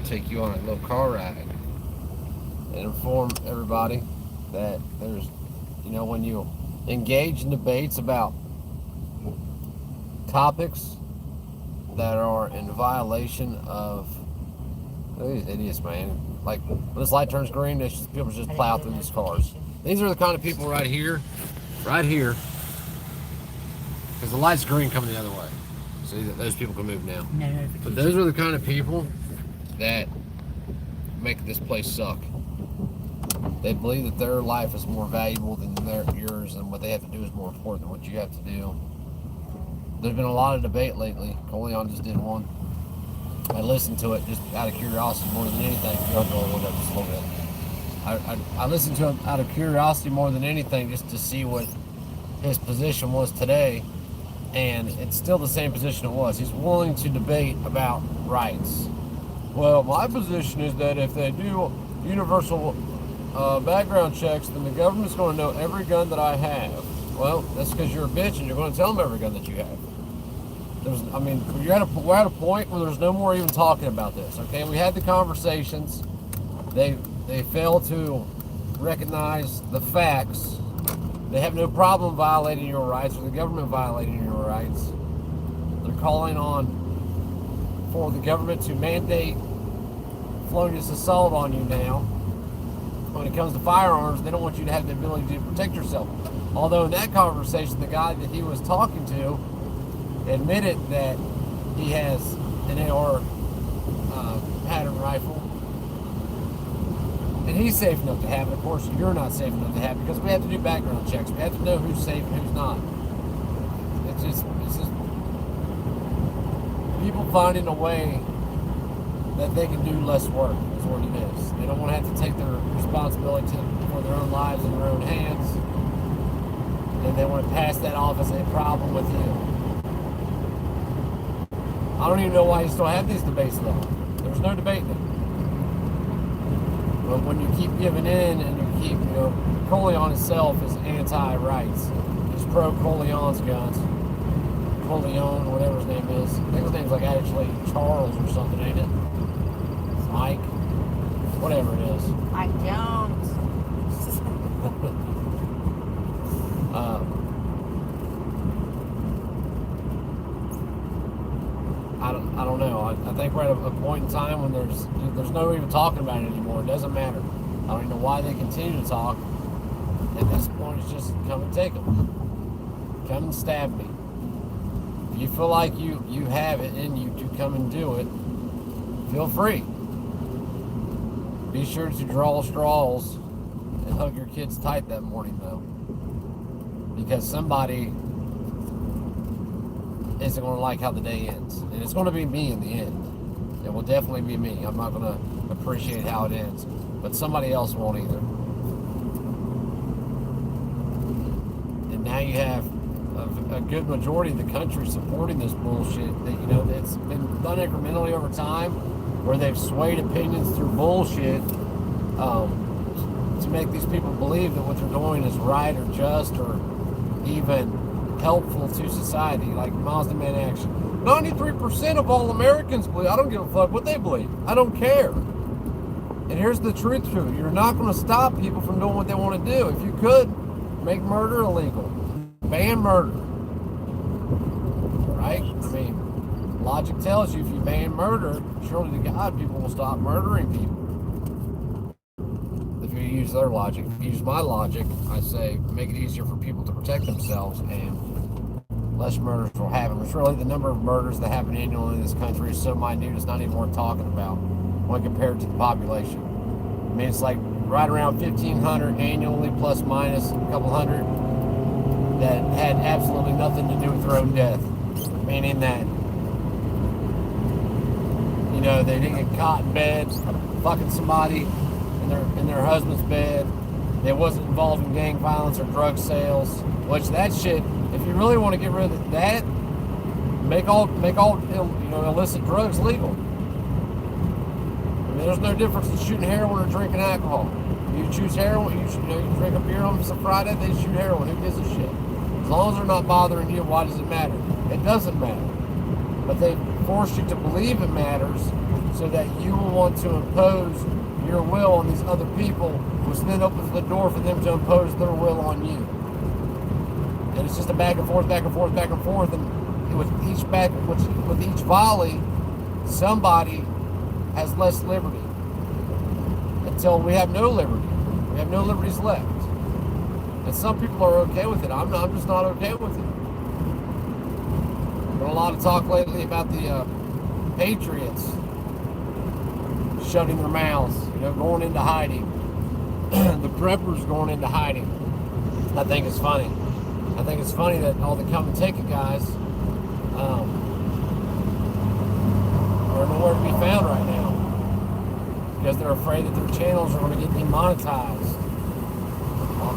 take you on a little car ride and inform everybody that there's, when you engage in debates about topics that are in violation of these idiots, man. Like when this light turns green, people just plow through these cars. These are the kind of people right here, because the light's green coming the other way. See, those people can move now. But those are the kind of people that make this place suck. They believe that their life is more valuable than yours, and what they have to do is more important than what you have to do. There's been a lot of debate lately. Coleon just did one. I listened to it just out of curiosity more than anything. I listened to him out of curiosity more than anything, just to see what his position was today, and it's still the same position it was. He's willing to debate about rights. Well, my position is that if they do universal background checks, then the government's going to know every gun that I have. Well, that's because you're a bitch and you're going to tell them every gun that you have. We're at a point where there's no more even talking about this. Okay, we had the conversations. They fail to recognize the facts. They have no problem violating your rights, or the government violating your rights. They're calling on for the government to mandate felonious assault on you now. When it comes to firearms, they don't want you to have the ability to protect yourself. Although in that conversation, the guy that he was talking to admitted that he has an AR pattern rifle, and he's safe enough to have it. Of course, you're not safe enough to have it, because we have to do background checks. We have to know who's safe and who's not. It's just people finding a way that they can do less work is what it is. They don't want to have to take their responsibility for their own lives in their own hands, and they want to pass that off as a problem with you. I don't even know why you still have these debates though. There's no debate there. But when you keep giving in and you keep, Coleon himself is anti-rights. He's pro-Coleon's guns. Coleon, whatever his name is. I think his name's like actually Charles or something, ain't it? Mike? Whatever it is. Mike Jones. I don't know. I think we're at a point in time when there's no even talking about it anymore. It doesn't matter. I don't even know why they continue to talk. At this point, it's just come and take them. Come and stab me. If you feel like you have it in you to come and do it, feel free. Be sure to draw straws and hug your kids tight that morning, though. Because somebody isn't going to like how the day ends. And it's going to be me in the end. It will definitely be me. I'm not going to appreciate how it ends. But somebody else won't either. And now you have a good majority of the country supporting this bullshit. That, it's been done incrementally over time, where they've swayed opinions through bullshit to make these people believe that what they're doing is right or just or even helpful to society, like Miles Demand Action. 93% of all Americans believe. I don't give a fuck what they believe. I don't care. And here's the truth to it. You're not going to stop people from doing what they want to do. If you could, make murder illegal. Ban murder. Right? Logic tells you if you ban murder, surely to God, people will stop murdering people. If you use their logic. If you use my logic, I say make it easier for people to protect themselves, and less murders will happen. It's really the number of murders that happen annually in this country is so minute, it's not even worth talking about when compared to the population. It's like right around 1,500 annually, plus minus a couple hundred, that had absolutely nothing to do with their own death. Meaning that, they didn't get caught in bed fucking somebody in their husband's bed. They wasn't involved in gang violence or drug sales. Which that shit, if you really want to get rid of that, make all illicit drugs legal. There's no difference in shooting heroin or drinking alcohol. You choose heroin, you drink a beer on some Friday, they shoot heroin. Who gives a shit? As long as they're not bothering you, why does it matter? It doesn't matter. But they force you to believe it matters so that you will want to impose your will on these other people, which then opens the door for them to impose their will on you. And it's just a back and forth, back and forth, back and forth, and with each volley, somebody has less liberty until we have no liberty. We have no liberties left. And some people are okay with it. I'm just not okay with it. There's been a lot of talk lately about the Patriots shutting their mouths, going into hiding. The preppers going into hiding. I think it's funny. I think it's funny that all the come and take it guys are nowhere to be found right now because they're afraid that their channels are going to get demonetized.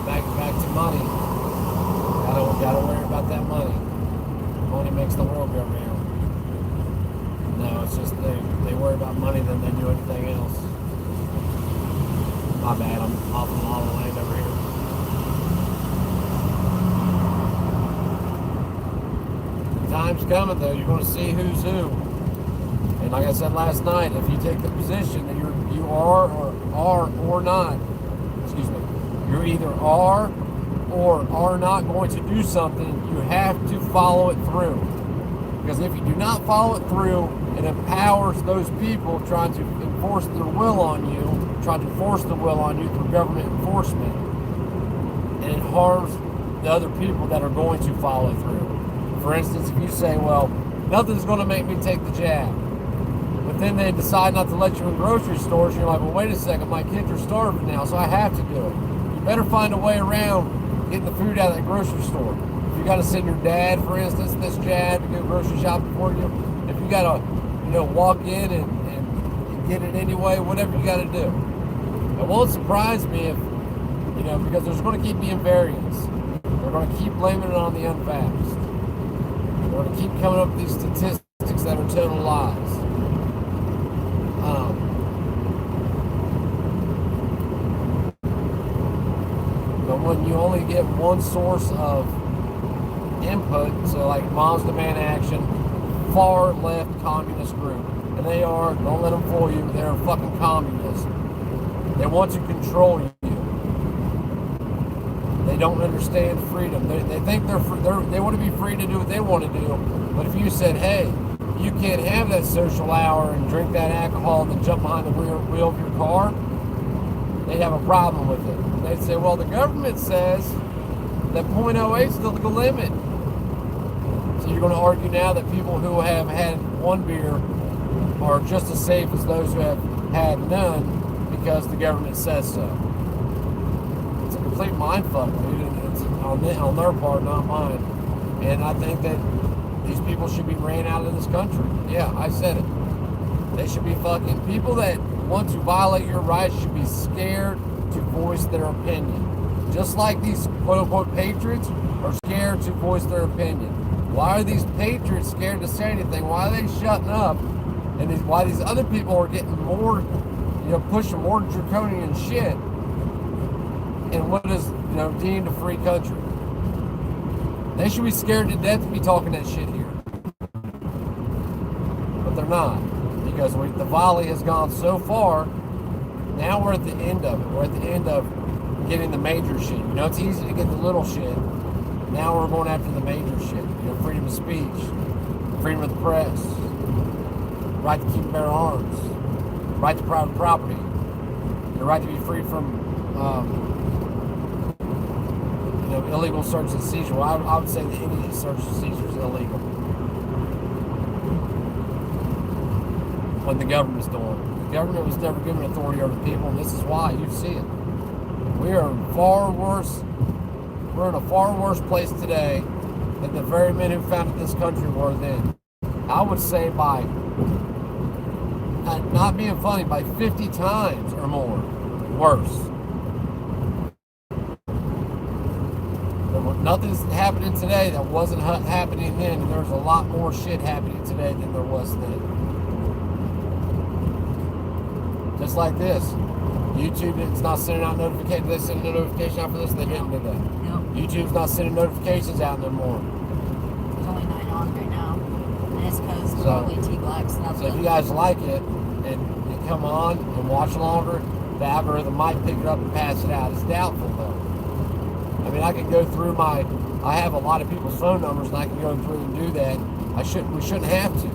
Back to money. Gotta worry about that money. Money makes the world go round. No, it's just they worry about money than they do anything else. My bad, I'm off the law of the land over here. The time's coming though, you're gonna see who's who. And like I said last night, if you take the position that you are or not, excuse me, you either are or are not going to do something, you have to follow it through. Because if you do not follow it through, it empowers those people trying to enforce their will on you, trying to force the will on you through government enforcement. And it harms the other people that are going to follow through. For instance, if you say, well, nothing's going to make me take the jab, but then they decide not to let you in grocery stores, and you're like, well, wait a second, my kids are starving now, so I have to do it. You better find a way around getting the food out of that grocery store. If you got to send your dad, for instance, this jab to go grocery shopping for you, if you got to, walk in and get it anyway, whatever you got to do. It won't surprise me if, because there's going to keep being variants. They're going to keep blaming it on the unvaxxed. They're going to keep coming up with these statistics that are total lies. But when you only get one source of input, so like Moms Demand Action, far left communist group, and they are, don't let them fool you, they're fucking communists. They want to control you. They don't understand freedom. They think they want to be free to do what they want to do, but if you said, hey, you can't have that social hour and drink that alcohol and then jump behind the wheel of your car, they'd have a problem with it. They'd say, well, the government says that .08 is the legal limit. So you're going to argue now that people who have had one beer are just as safe as those who have had none because the government says so. It's a complete mindfuck, dude, and it's on their part, not mine. And I think that these people should be ran out of this country. Yeah, I said it. They should be fucking, people that want to violate your rights should be scared to voice their opinion. Just like these quote-unquote patriots are scared to voice their opinion. Why are these patriots scared to say anything? Why are they shutting up? And why these other people are getting more, pushing more draconian shit in what is, deemed a free country. They should be scared to death to be talking that shit here. But they're not. Because the volley has gone so far, now we're at the end of it. We're at the end of getting the major shit. It's easy to get the little shit. Now we're going after the major shit. Freedom of speech, freedom of the press, right to keep and bear arms, right to private property, the right to be free from illegal search and seizure. Well, I would say that any of these search and seizures is illegal. When the government's doing it. The government was never given authority over the people, and this is why. You see it. We're in a far worse place today than the very men who founded this country were then. I would say by, not being funny, by 50 times or more worse. Nothing's happening today that wasn't happening then, and there's a lot more shit happening today than there was then. Just like this. YouTube is not sending out notifications. They send a notification out for this? They didn't do that. Nope. YouTube's not sending notifications out no more. There's only 9 on right now. And it's because we're only T-Blacks. So if you guys like it, and come on and watch longer, the algorithm might pick it up and pass it out. It's doubtful though. I mean, I can go through I have a lot of people's phone numbers, and I can go through and do that. We shouldn't have to.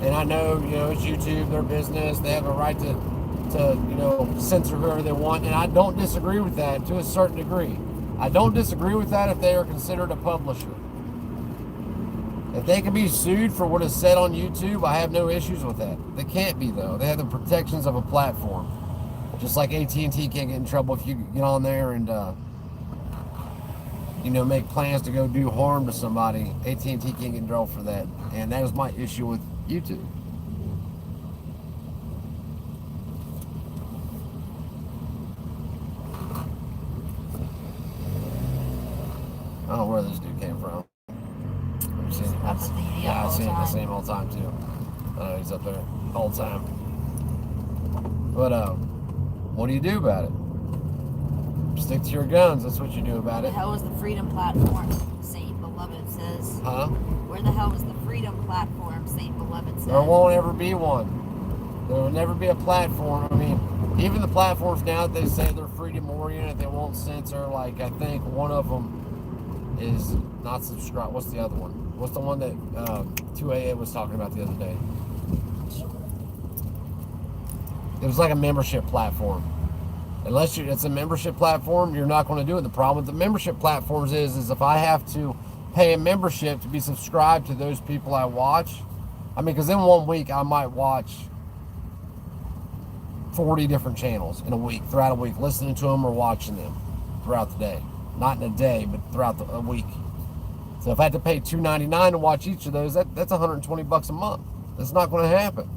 And I know, it's YouTube, their business, they have a right to censor whoever they want, and I don't disagree with that to a certain degree. I don't disagree with that if they are considered a publisher. If they can be sued for what is said on YouTube, I have no issues with that. They can't be, though. They have the protections of a platform. Just like AT&T can't get in trouble if you get on there and make plans to go do harm to somebody. AT&T can't get in trouble for that. And that is my issue with YouTube. I don't know where this dude came from. I've seen him. I see him all the time too. He's up there all the time. But what do you do about it? Stick to your guns. That's what you do about it. Where the hell is the Freedom Platform? Saint Beloved says. Huh? Where the hell is the Freedom Platform? Saint Beloved says. There won't ever be one. There will never be a platform. I mean, even the platforms now that they say they're freedom oriented, they won't censor. Like, I think one of them is not subscribed. What's the other one? What's the one that 2AA was talking about the other day? It was like a membership platform. Unless it's a membership platform, you're not going to do it. The problem with the membership platforms is if I have to pay a membership to be subscribed to those people I watch, I mean, because in 1 week I might watch 40 different channels throughout a week, listening to them or watching them throughout the day. Not in a day, but throughout a week. So if I had to pay $2.99 to watch each of those, that's $120 a month. That's not going to happen.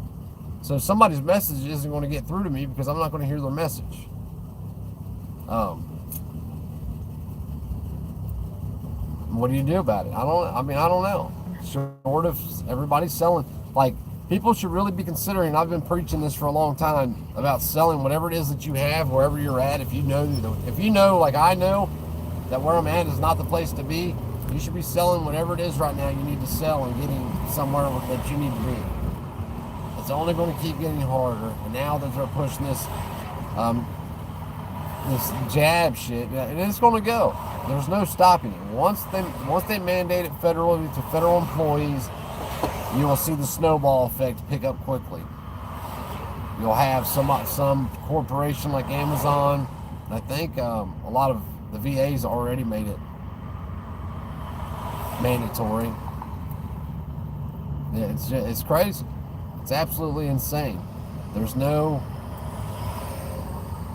So somebody's message isn't going to get through to me because I'm not going to hear their message. What do you do about it? I don't know. Short of everybody's selling, like, people should really be considering, I've been preaching this for a long time, about selling whatever it is that you have, wherever you're at. If you know, like I know, that where I'm at is not the place to be, you should be selling whatever it is right now you need to sell and getting somewhere that you need to be. It's only going to keep getting harder. And now that they're pushing this jab shit, and it's going to go. There's no stopping it. Once they mandate it federally to federal employees, you will see the snowball effect pick up quickly. You'll have some corporation like Amazon. I think a lot of the VAs already made it mandatory. Yeah, it's crazy. It's absolutely insane.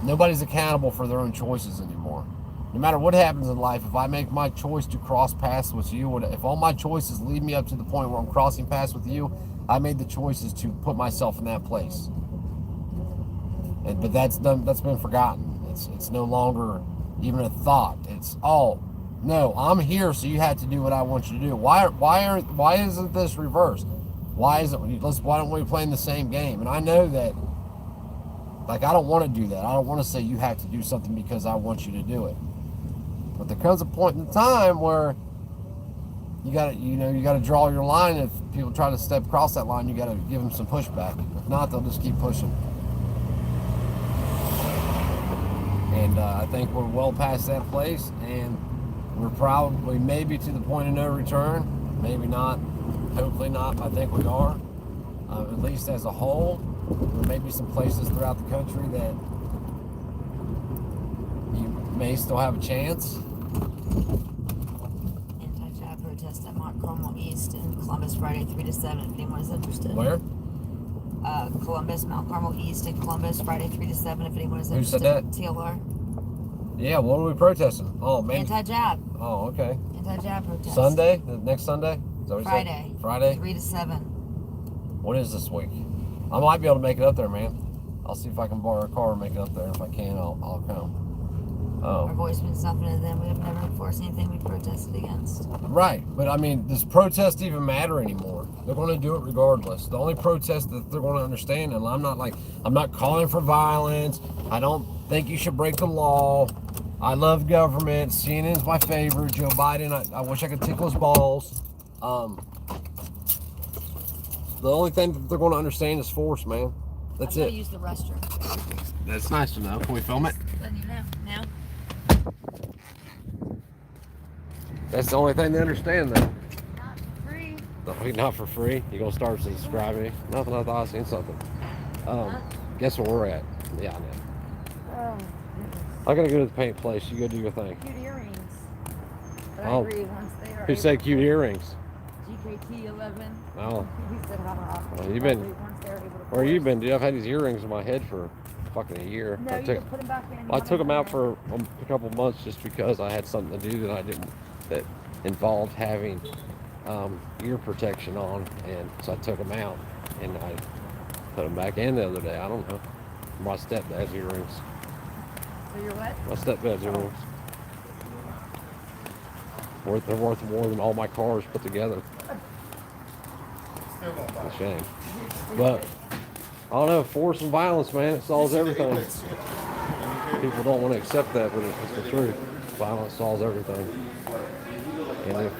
Nobody's accountable for their own choices anymore. No matter what happens in life, if I make my choice to cross paths with you, if all my choices lead me up to the point where I'm crossing paths with you, I made the choices to put myself in that place. But that's been forgotten. It's no longer even a thought. It's no, I'm here, so you have to do what I want you to do. Why isn't this reversed? Why don't we play in the same game? And I know that, like, I don't want to do that. I don't want to say you have to do something because I want you to do it. But there comes a point in time where you gotta draw your line. If people try to step across that line, you gotta give them some pushback. If not, they'll just keep pushing. And I think we're well past that place, and we're probably maybe to the point of no return. Maybe not. Hopefully not. I think we are. At least as a whole. There may be some places throughout the country that you may still have a chance. Anti-jab protest at Mount Carmel East in Columbus, Friday 3 to 7, if anyone is interested. Where? Mount Carmel East in Columbus, Friday 3 to 7, if anyone is Who interested. said that? TLR. Yeah, what are we protesting? Oh, man. Anti-jab. Oh, okay. Anti-jab protest. Sunday? The next Sunday? Is that what Friday. You said? Friday? 3 to 7. What is this week? I might be able to make it up there, man. I'll see if I can borrow a car and make it up there. If I can, I'll come. Our voice means nothing to them. We have never enforced anything we protested against. Right, but I mean, does protest even matter anymore? They're going to do it regardless. The only protest that they're going to understand, and I'm not calling for violence. I don't think you should break the law. I love government. CNN's my favorite. Joe Biden, I wish I could tickle his balls. The only thing that they're going to understand is force, man. That's I'm gonna it. use the restroom. That's nice to know. Can we film it? Letting you know now. That's the only thing they understand, though. Not for free. No, not for free. You gonna start subscribing? Nothing. I thought I seen something. Huh? Guess where we're at? Yeah, I know. Oh, I gotta go to the paint place. You go do your thing. cute earrings. But Oh. I agree, once they are Who able said to cute earrings? GKT 11. Oh. He said, haha. Well, you been- Once they're able to Where you force. been, dude? I've had these earrings in my head for fucking a year. No, I you took, can put them back in. I took them out for a couple months just because I had something to do that I didn't, that involved having ear protection on, and so I took them out and I put them back in the other day. I don't know. My stepdad's earrings. So you're what? My stepdad's earrings. They're worth more than all my cars put together. It's a shame. But I don't know, force and violence, man, it solves everything. People don't want to accept that, but it's the truth. Violence solves everything. And if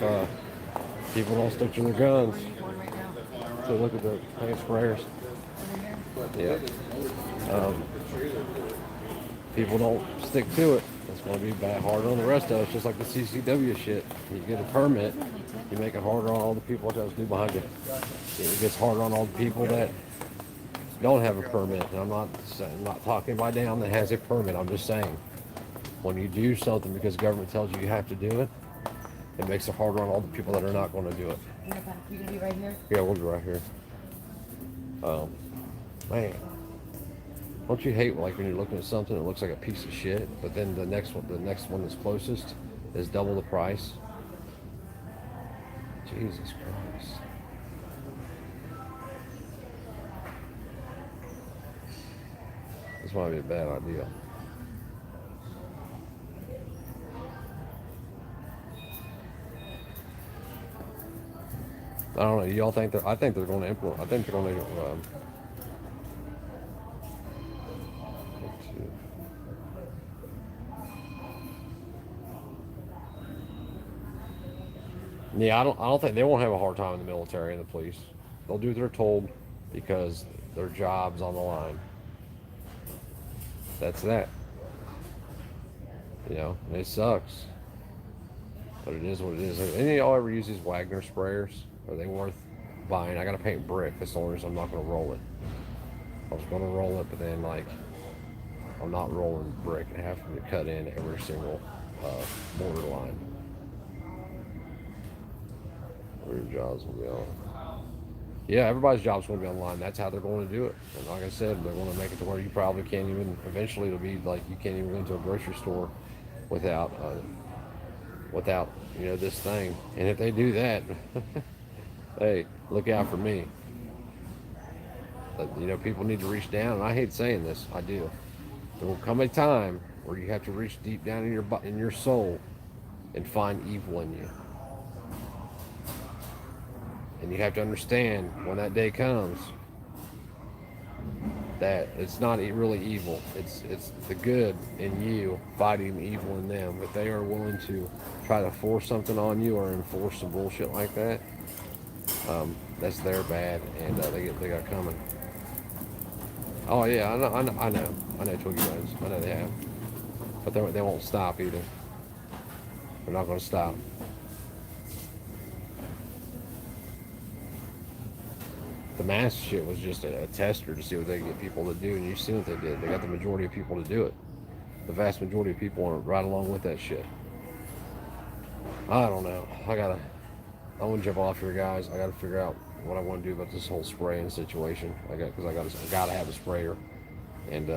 people don't stick to their guns, One right now. so look at the paint sprayers. Over here. Yeah. People don't stick to it. It's going to be bad harder on the rest of us, just like the CCW shit. You get a permit, you make it harder on all the people that do behind you. It gets harder on all the people that don't have a permit. And I'm not talking about down that has a permit. I'm just saying, when you do something because the government tells you you have to do it, it makes it harder on all the people that are not going to do it. You gonna be right here? Yeah, we'll be right here. Man, don't you hate like when you're looking at something that looks like a piece of shit, but then the next one that's closest is double the price? Jesus Christ. This might be a bad idea. I don't know. Y'all think I think they're going to implement. I think they're going to. Yeah, I don't think they won't have a hard time in the military and the police. They'll do what they're told because their job's on the line. That's that. You know, and it sucks, but it is what it is. Any of y'all ever use these Wagner sprayers? Are they worth buying? I gotta paint brick. That's the only reason I'm not gonna roll it. I was gonna roll it, but then like I'm not rolling brick. I have to cut in every single border line. Your jobs will be on. Yeah, everybody's job's going to be online. That's how they're going to do it. And like I said, they're going to make it to where you probably can't even. Eventually, it'll be like you can't even go into a grocery store without this thing. And if they do that, hey, look out for me. But, people need to reach down. And I hate saying this. I do. There will come a time where you have to reach deep down in your soul and find evil in you. And you have to understand when that day comes that it's not really evil. It's the good in you fighting the evil in them. If they are willing to try to force something on you or enforce some bullshit like that, that's their bad, and they got coming. Oh yeah, I know Twiggy knows. I know they have, but they won't stop either. They're not going to stop. The mask shit was just a tester to see what they could get people to do, and you see what they did. They got the majority of people to do it. The vast majority of people are right along with that shit. I don't know. I want to jump off here, guys. I gotta figure out what I want to do about this whole spraying situation. I gotta have a sprayer, and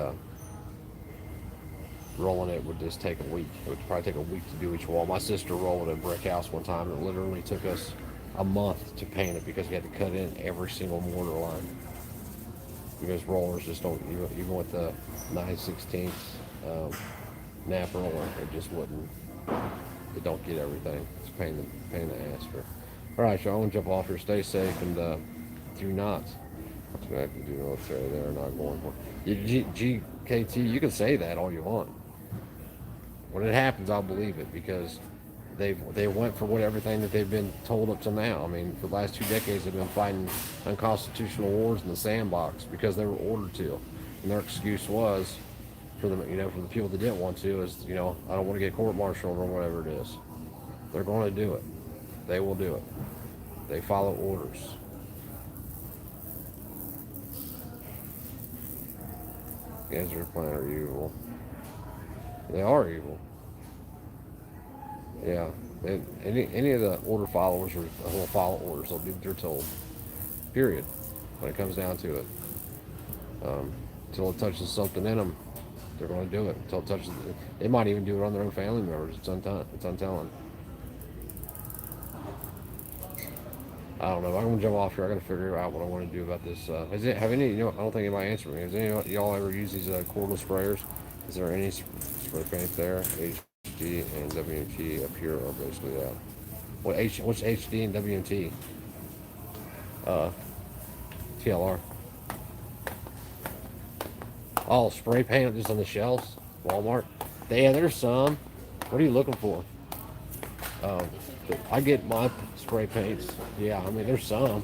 rolling it would just take a week. It would probably take a week to do each wall. My sister rolled a brick house one time, and it literally took us a month to paint it because we had to cut in every single mortar line. Because rollers just don't, even with the 9/16 nap roller, it just wouldn't. It don't get everything. It's a pain in the ass. All right, y'all. I want to jump off here. Stay safe and do not. I have to do military there. Not going for GKT. You can say that all you want. When it happens, I'll believe it because they went for everything that they've been told up to now. I mean, for the last 2 decades, they've been fighting unconstitutional wars in the sandbox because they were ordered to, and their excuse was for the for the people that didn't want to is I don't want to get court-martialed or whatever it is. They're going to do it. They will do it. They follow orders. Ezra Planet are evil. They are evil. Yeah. Any of the order followers will follow orders. They'll do what they're told. Period. When it comes down to it. Until it touches something in them, they're going to do it. Until it touches, they might even do it on their own family members. It's untelling. I don't know. I'm gonna jump off here. I gotta figure out what I want to do about this. Have any? I don't think anybody answered me. Has any of y'all ever used these cordless sprayers? Is there any spray paint there? HD and WMT up here are basically that. What's HD and WMT? TLR. Oh, spray paint just on the shelves. Walmart. Yeah, there's some. What are you looking for? I get my spray paints. Yeah, I mean, there's some.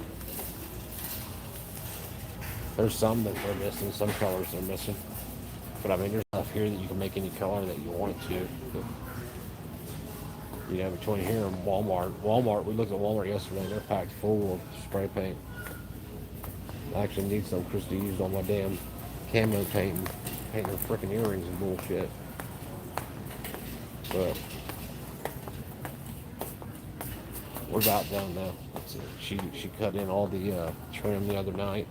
There's some that they're missing. Some colors they're missing. But I mean, there's stuff here that you can make any color that you want to. Between here and Walmart, we looked at Walmart yesterday. They're packed full of spray paint. I actually need some Christy used on my damn camo painting her freaking earrings and bullshit. But we're about done now. She cut in all the trim the other night.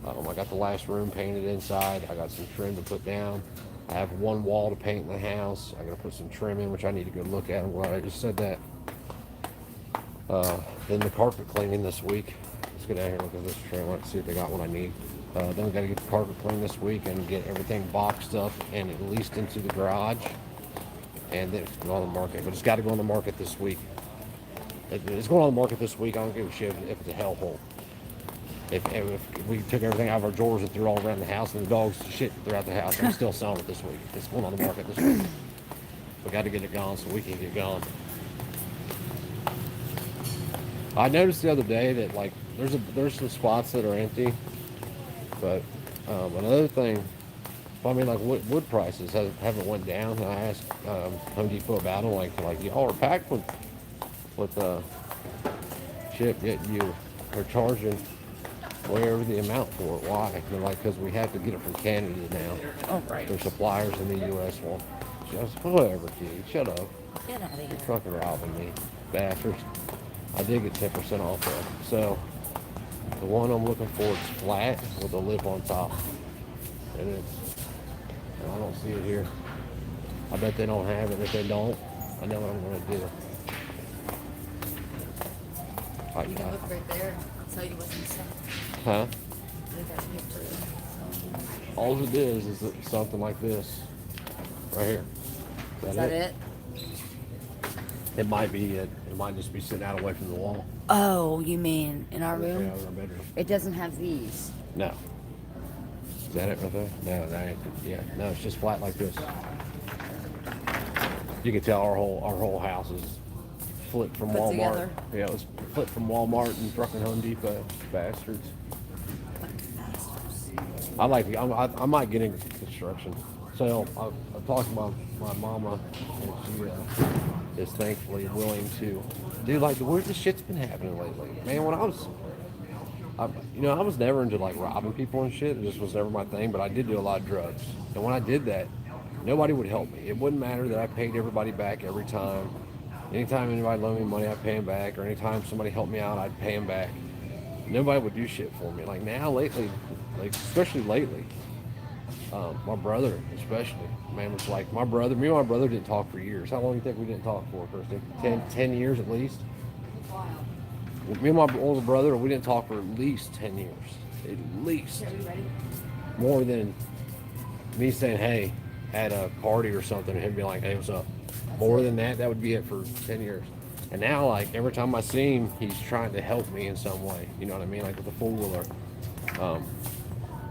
I got the last room painted inside. I got some trim to put down. I have one wall to paint in the house. I got to put some trim in, which I need to go look at. I'm glad I just said that. Then the carpet cleaning this week. Let's get down here and look at this trim. Let's see if they got what I need. Then we got to get the carpet cleaned this week and get everything boxed up and at least into the garage. And then it's going on the market. But it's got to go on the market this week. It's going on the market this week. I don't give a shit if it's a hellhole. If we took everything out of our drawers and threw it all around the house and the dogs shit throughout the house, I'm still selling it this week. It's going on the market this week. We got to get it gone so we can get gone. I noticed the other day that there's some spots that are empty, but another thing, wood prices haven't went down. I asked Home Depot about them, like y'all are packed with shit, yet you are charging way over the amount for it. Why? And they're like, because we have to get it from Canada now. Oh, right. Their suppliers in the U.S. won't. Just whatever, dude. Shut up. Get out of here. You're fucking robbing me, bastards. I did get 10% off though. So the one I'm looking for is flat with a lip on top. It is. And I don't see it here. I bet they don't have it. If they don't, I know what I'm gonna do. You can look right there. I'll tell you what's inside. Huh? Look at the picture. All it is something like this. Right here. Is that it? It might be it. It might just be sitting out away from the wall. Oh, you mean in our Yeah, room? in our bedroom. It doesn't have these. No. Is that it right there? No, that ain't. Yeah, no, it's just flat like this. You can tell our whole house is flipped from Put Walmart. together. Yeah, it was flipped from Walmart and fucking Home Depot. Bastards. I might get into construction. So I talked to my mama, and she is thankfully willing to do the weirdest shit's been happening lately. Man, when I was never into robbing people and shit. It just was never my thing. But I did do a lot of drugs, and when I did that, nobody would help me. It wouldn't matter that I paid everybody back every time. Anytime anybody loaned me money, I'd pay them back. Or anytime somebody helped me out, I'd pay them back. Nobody would do shit for me. Now lately, especially lately, my brother especially, man, was me and my brother didn't talk for years. How long do you think we didn't talk for, Kristen? 10 years at least? Wow. Me and my older brother, we didn't talk for at least 10 years. At least. Are you ready? More than me saying, hey, at a party or something, and him be like, hey, what's up? More than that would be it for 10 years. And now, every time I see him, he's trying to help me in some way. You know what I mean? With the four-wheeler.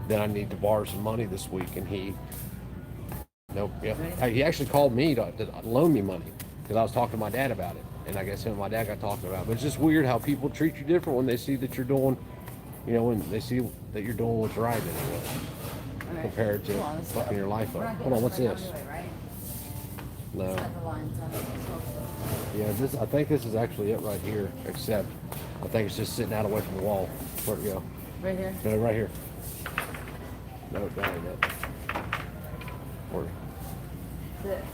Then I need to borrow some money this week, and he actually called me to loan me money because I was talking to my dad about it. And I guess him and my dad got talking about it. But it's just weird how people treat you different when they see that you're doing, you know, when they see that you're doing what's right anyway, Alright. compared to Come on, let's fucking go. your life We're up. not Hold on, what's getting this? anyway, right? No. It's not the lines on it. Yeah, this. I think this is actually it right here. Except, I think it's just sitting out away from the wall. Where'd it go? Right here. No, right here. No, that ain't it. Where? That's it.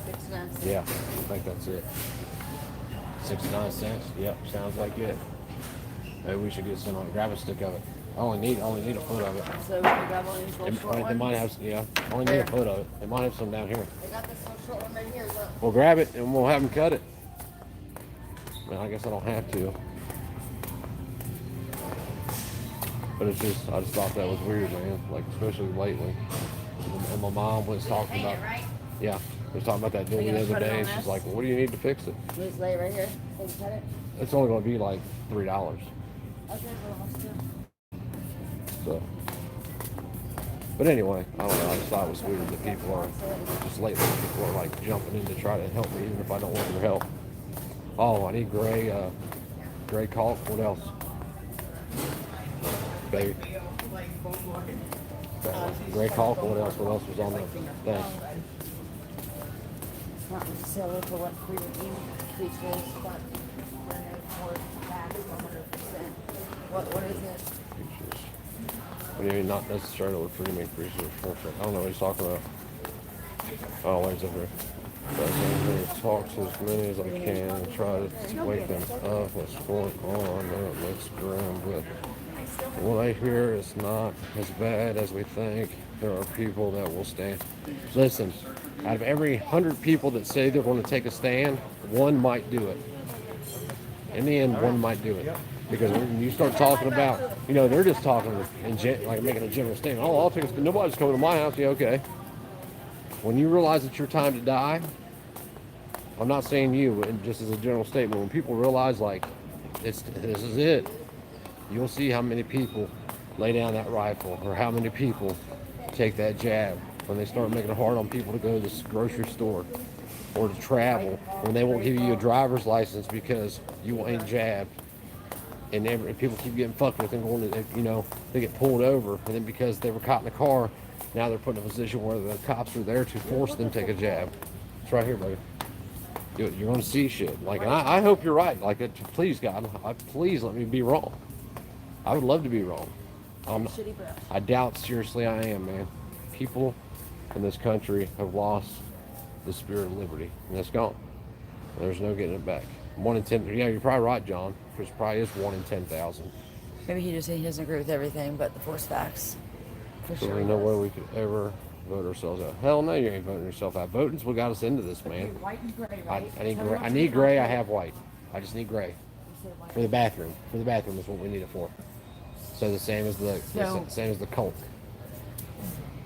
69 cents. Yeah, I think that's it. 69 cents. Yep, sounds like it. Maybe we should get some. Grab a stick of it. I only need a foot of it. So we can grab one of these little short They ones. might have, yeah. I only need a foot of it. They might have some down here. They got this little short one right here. Look. We'll grab it and we'll have them cut it. Well, I guess I don't have to. But it's just, I just thought that was weird, man. Like, especially lately. And my mom was talking about, yeah, was talking about that deal the other day. And she's like, well, what do you need to fix it? Just lay it right here. Can you cut it? It's only going to be like $3. Okay, well, let's do it. So. But anyway, I don't know. I just thought it was weird that people are, just lately, people are like jumping in to try to help me, even if I don't want their help. Oh, I need gray caulk. What else? Baby. Gray caulk. What else? What else was on the thing? Not necessarily for what pre-review features, but when they for tax 100%. What is it? What do you mean, not necessarily for me increases or I don't know what he's talking about. Oh, wait, it's up here. So I'm going to talk to as many as I can and try to wake them up. What's going on? It looks grim, but what I hear is not as bad as we think. There are people that will stand. Listen, out of every 100 people that say they're going to take a stand, one might do it. In the end, one might do it. Because when you start talking about, you know, they're just talking like making a general statement. Oh, I'll take a stand. Nobody's coming to my house. Yeah, okay. When you realize it's your time to die, I'm not saying you, but just as a general statement, when people realize like this is it, you'll see how many people lay down that rifle or how many people take that jab when they start making it hard on people to go to this grocery store or to travel, when they won't give you a driver's license because you ain't jabbed. And people keep getting fucked with and going to, you know, they get pulled over, and then because they were caught in the car, now they're put in a position where the cops are there to force them to take a jab. It's right here, baby. You're going to see shit. Like, and I hope you're right. Like, please, God, please let me be wrong. I would love to be wrong. I doubt seriously I am, man. People in this country have lost the spirit of liberty, and it's gone. There's no getting it back. 1 in 10. Yeah, you're probably right, John. Because probably is 1 in 10,000. Maybe he doesn't agree with everything, but the force facts. For So sure. there's no way we could ever vote ourselves out. Hell no, you ain't voting yourself out. Voting's what got us into this, man. White and gray, right? I need gray. I need gray. I have white. I just need gray for the bathroom. For the bathroom is what we need it for. So the same as the same as the Colt,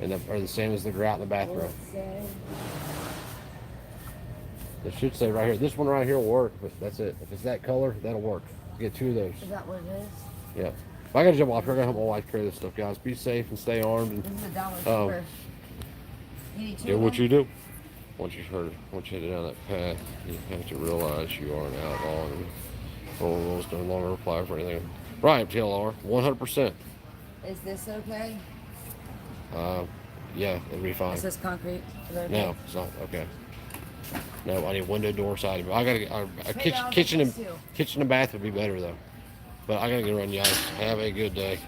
and or the same as the grout in the bathroom. It should say right here. This one right here will work, but that's it. If it's that color, that'll work. Get 2 of those. Is that what it is? Yeah. I gotta jump off here. I gotta help my wife carry this stuff, guys. Be safe and stay armed. And This is $1 cheaper. You need 2 do of what them? you do. Once you head down that path, you have to realize you are an outlaw, and rules no longer apply for anything. Right, TLR, 100%. Is this okay? Yeah, it'll be fine. Is this concrete? Is that okay? No, it's not okay. No, I need window, door, side. I gotta get a kitchen and bath would be better though. But I gotta get run, guys. Have a good day.